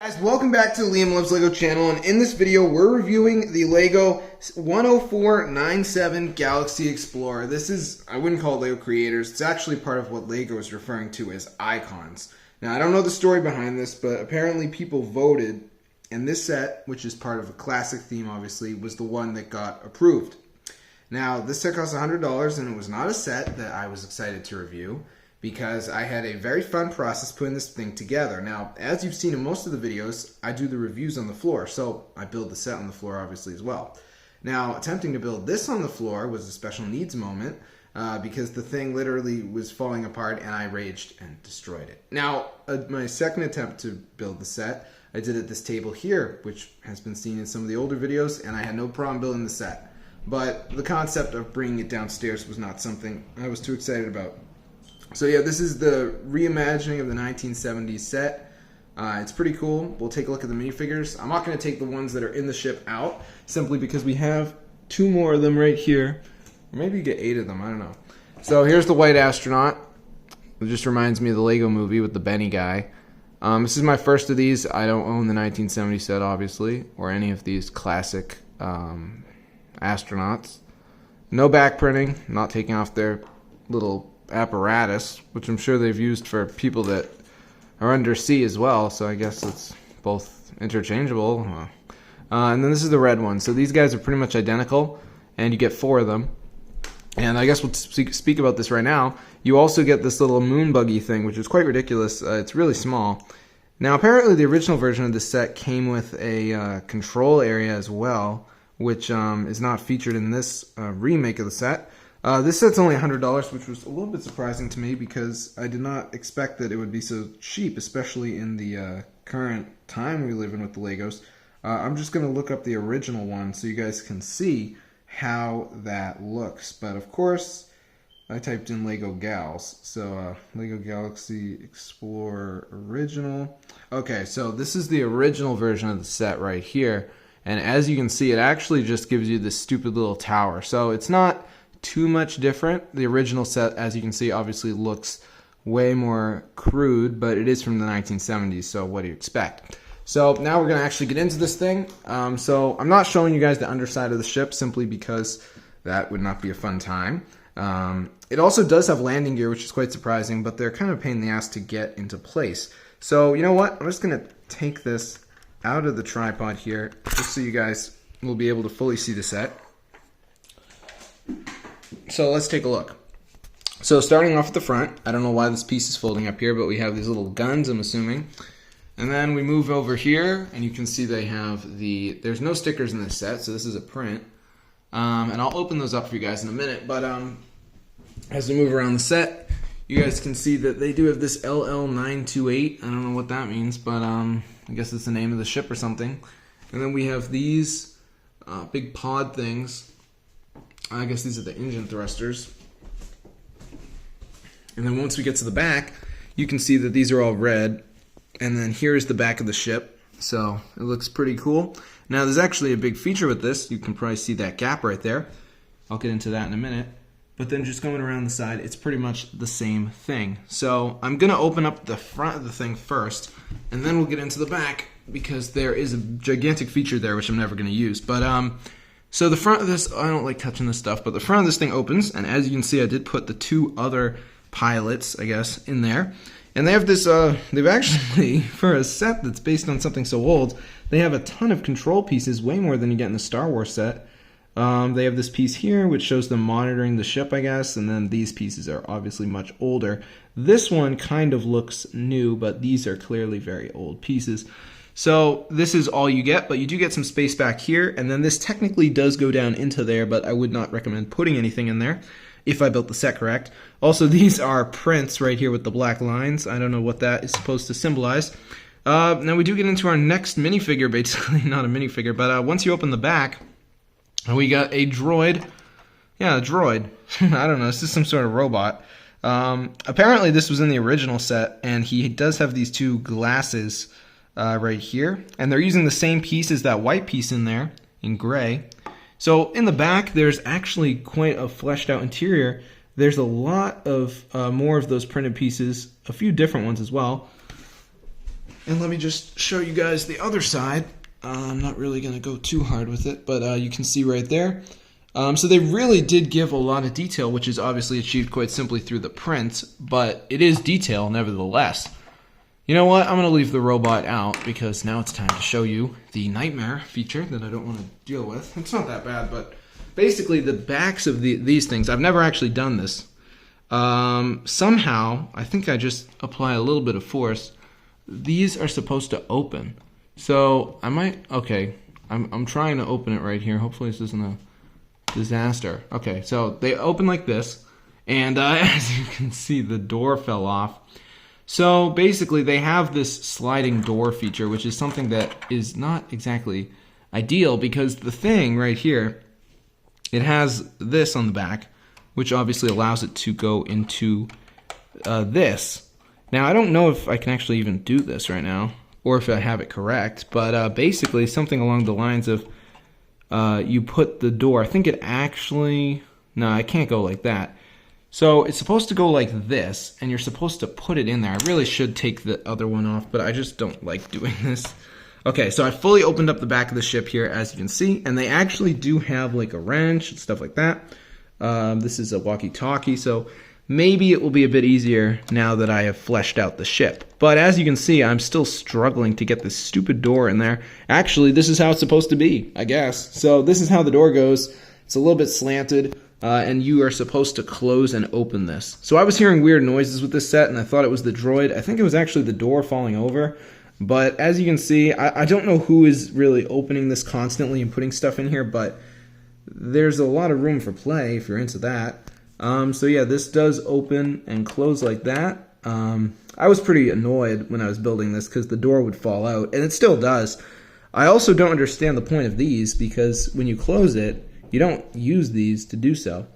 Guys, welcome back to the Liam Loves Lego channel, and in this video we're reviewing the Lego 10497 Galaxy Explorer. This is, I wouldn't call it Lego Creators, it's actually part of what Lego is referring to as icons. Now I don't know the story behind this, but apparently people voted, and this set, which is part of a classic theme obviously, was the one that got approved. Now this set cost $100, and it was not a set that I was excited to review, because I had a very fun process putting this thing together. Now, as you've seen in most of the videos, I do the reviews on the floor, so I build the set on the floor obviously as well. Now, attempting to build this on the floor was a special needs moment because the thing literally was falling apart and I raged and destroyed it. Now, my second attempt to build the set, I did at this table here, which has been seen in some of the older videos, and I had no problem building the set. But the concept of bringing it downstairs was not something I was too excited about. So yeah, this is the reimagining of the 1970s set. It's pretty cool. We'll take a look at the minifigures. I'm not going to take the ones that are in the ship out, simply because we have two more of them right here. Or maybe you get 8 of them, I don't know. So here's the white astronaut. It just reminds me of the Lego movie with the Benny guy. This is my first of these. I don't own the 1970 set, obviously, or any of these classic astronauts. No back printing, not taking off their little apparatus, which I'm sure they've used for people that are undersea as well, so I guess it's both interchangeable. And then this is the red one. So these guys are pretty much identical, and you get 4 of them. And I guess we'll speak about this right now. You also get this little moon buggy thing, which is quite ridiculous. It's really small. Now, apparently the original version of this set came with a control area as well, which is not featured in this remake of the set. This set's only $100, which was a little bit surprising to me because I did not expect that it would be so cheap, especially in the current time we live in with the Legos. I'm just going to look up the original one so you guys can see how that looks. But of course, I typed in Lego Gals. So Lego Galaxy Explorer Original. Okay, so this is the original version of the set right here. And as you can see, it actually just gives you this stupid little tower. So it's not too much different. The original set, as you can see, obviously looks way more crude, but it is from the 1970s, so what do you expect? So now we're going to actually get into this thing. So I'm not showing you guys the underside of the ship simply because that would not be a fun time. It also does have landing gear, which is quite surprising, but they're kind of a pain in the ass to get into place. So you know what? I'm just going to take this out of the tripod here just so you guys will be able to fully see the set. So let's take a look. So starting off at the front, I don't know why this piece is folding up here, but we have these little guns, I'm assuming. And then we move over here, and you can see they have there's no stickers in this set, so this is a print. And I'll open those up for you guys in a minute, but as we move around the set, you guys can see that they do have this LL928. I don't know what that means, but I guess it's the name of the ship or something. And then we have these big pod things. I guess these are the engine thrusters. And then once we get to the back, you can see that these are all red. And then here's the back of the ship. So it looks pretty cool. Now there's actually a big feature with this. You can probably see that gap right there. I'll get into that in a minute. But then just going around the side, it's pretty much the same thing. So I'm going to open up the front of the thing first, and then we'll get into the back because there is a gigantic feature there which I'm never going to use. But so the front of this, I don't like touching this stuff, but the front of this thing opens, and as you can see, I did put the 2 other pilots, I guess, in there. And they have this, they've actually, for a set that's based on something so old, they have a ton of control pieces, way more than you get in the Star Wars set. They have this piece here, which shows them monitoring the ship, I guess, and then these pieces are obviously much older. This one kind of looks new, but these are clearly very old pieces. So this is all you get, but you do get some space back here, and then this technically does go down into there, but I would not recommend putting anything in there if I built the set correct. Also, these are prints right here with the black lines. I don't know what that is supposed to symbolize. Now we do get into our next minifigure, basically, not a minifigure, but once you open the back, we got a droid. Yeah, a droid. I don't know, this is some sort of robot. Apparently this was in the original set, and he does have these 2 glasses right here, and they're using the same piece as that white piece in there in gray. So in the back there's actually quite a fleshed out interior. There's a lot of more of those printed pieces, a few different ones as well. And let me just show you guys the other side. I'm not really going to go too hard with it, but you can see right there. So they really did give a lot of detail, which is obviously achieved quite simply through the print, but it is detail nevertheless. You know what? I'm going to leave the robot out because now it's time to show you the nightmare feature that I don't want to deal with. It's not that bad, but basically the backs of these things, I've never actually done this. Somehow, I think I just apply a little bit of force. These are supposed to open. So I might, okay, I'm trying to open it right here. Hopefully this isn't a disaster. Okay, so they open like this, and as you can see, the door fell off. So basically they have this sliding door feature, which is something that is not exactly ideal because the thing right here, it has this on the back, which obviously allows it to go into this. Now I don't know if I can actually even do this right now, or if I have it correct, but basically something along the lines of you put the door, I think it actually, no, I can't go like that. So it's supposed to go like this, and you're supposed to put it in there. I really should take the other one off, but I just don't like doing this. Okay, so I fully opened up the back of the ship here, as you can see, and they actually do have like a wrench and stuff like that. This is a walkie-talkie, so maybe it will be a bit easier now that I have fleshed out the ship. But as you can see, I'm still struggling to get this stupid door in there. Actually, this is how it's supposed to be, I guess. So this is how the door goes. It's a little bit slanted, and you are supposed to close and open this. So I was hearing weird noises with this set, and I thought it was the droid. I think it was actually the door falling over. But as you can see, I don't know who is really opening this constantly and putting stuff in here, but there's a lot of room for play if you're into that. So yeah, this does open and close like that. I was pretty annoyed when I was building this because the door would fall out, and it still does. I also don't understand the point of these because when you close it, you don't use these to do so.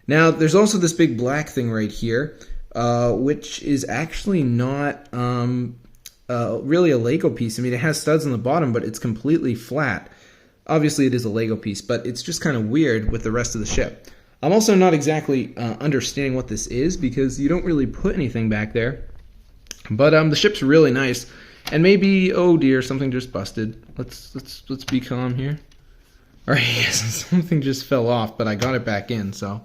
Now, there's also this big black thing right here, which is actually not really a Lego piece. I mean, it has studs on the bottom, but it's completely flat. Obviously, it is a Lego piece, but it's just kind of weird with the rest of the ship. I'm also not exactly understanding what this is because you don't really put anything back there. But the ship's really nice, and maybe, oh dear, something just busted. Let's be calm here. All right, yes, something just fell off, but I got it back in. So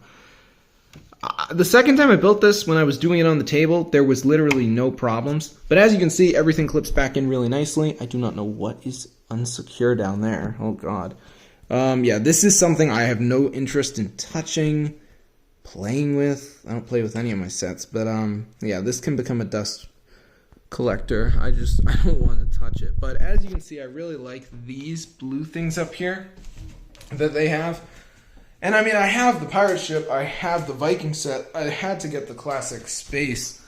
the second time I built this, when I was doing it on the table, there was literally no problems. But as you can see, everything clips back in really nicely. I do not know what is unsecure down there. Oh God. Yeah, this is something I have no interest in touching, playing with. I don't play with any of my sets, but yeah, this can become a dust collector. I don't want to touch it. But as you can see, I really like these blue things up here that they have. And I mean, I have the pirate ship, I have the Viking set. I had to get the classic space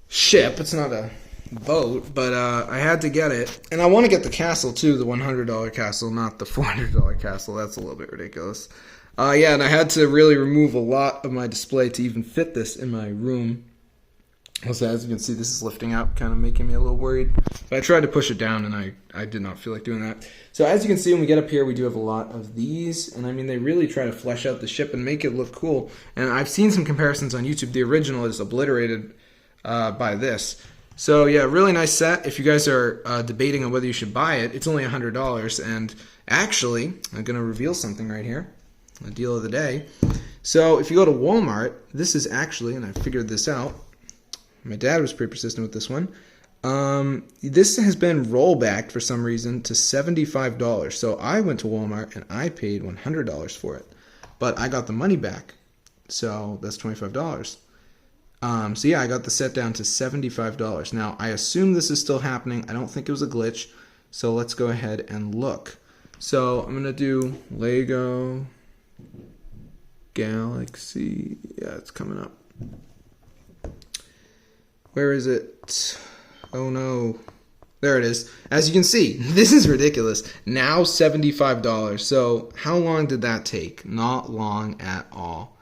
ship. It's not a boat, but I had to get it. And I want to get the castle too, the $100 castle, not the $400 castle. That's a little bit ridiculous. Yeah, and I had to really remove a lot of my display to even fit this in my room. Also, as you can see, this is lifting up, kind of making me a little worried. But I tried to push it down, and I did not feel like doing that. So as you can see, when we get up here, we do have a lot of these. And I mean, they really try to flesh out the ship and make it look cool. And I've seen some comparisons on YouTube. The original is obliterated by this. So yeah, really nice set. If you guys are debating on whether you should buy it, it's only $100. And actually, I'm going to reveal something right here. The deal of the day. So if you go to Walmart, this is actually, and I figured this out, my dad was pretty persistent with this one. This has been rollbacked for some reason to $75. So I went to Walmart and I paid $100 for it. But I got the money back. So that's $25. So yeah, I got the set down to $75. Now, I assume this is still happening. I don't think it was a glitch. So let's go ahead and look. So I'm going to do Lego Galaxy. Yeah, it's coming up. Where is it? Oh no. There it is. As you can see, this is ridiculous. Now $75. So how long did that take? Not long at all.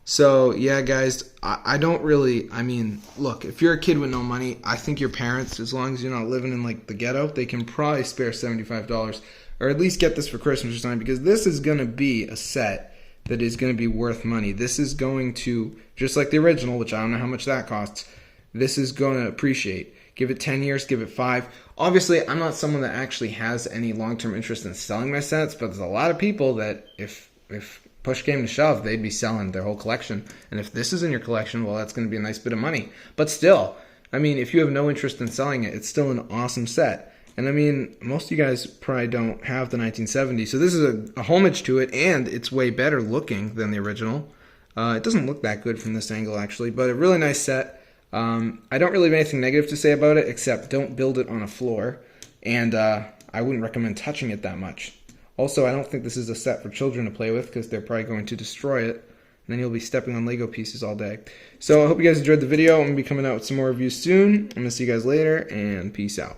So yeah, guys, I don't really, I mean, look, if you're a kid with no money, I think your parents, as long as you're not living in like the ghetto, they can probably spare $75 or at least get this for Christmas or something, because this is going to be a set that is going to be worth money. This is going to, just like the original, which I don't know how much that costs, this is going to appreciate. Give it 10 years, give it 5. Obviously, I'm not someone that actually has any long-term interest in selling my sets, but there's a lot of people that if push came to shove, they'd be selling their whole collection. And if this is in your collection, well, that's going to be a nice bit of money. But still, I mean, if you have no interest in selling it, it's still an awesome set. And I mean, most of you guys probably don't have the 1970s, so this is a homage to it, and it's way better looking than the original. It doesn't look that good from this angle, actually, but a really nice set. I don't really have anything negative to say about it, except don't build it on a floor, and I wouldn't recommend touching it that much. Also, I don't think this is a set for children to play with, because they're probably going to destroy it, and then you'll be stepping on Lego pieces all day. So I hope you guys enjoyed the video. I'm going to be coming out with some more reviews soon. I'm going to see you guys later, and peace out.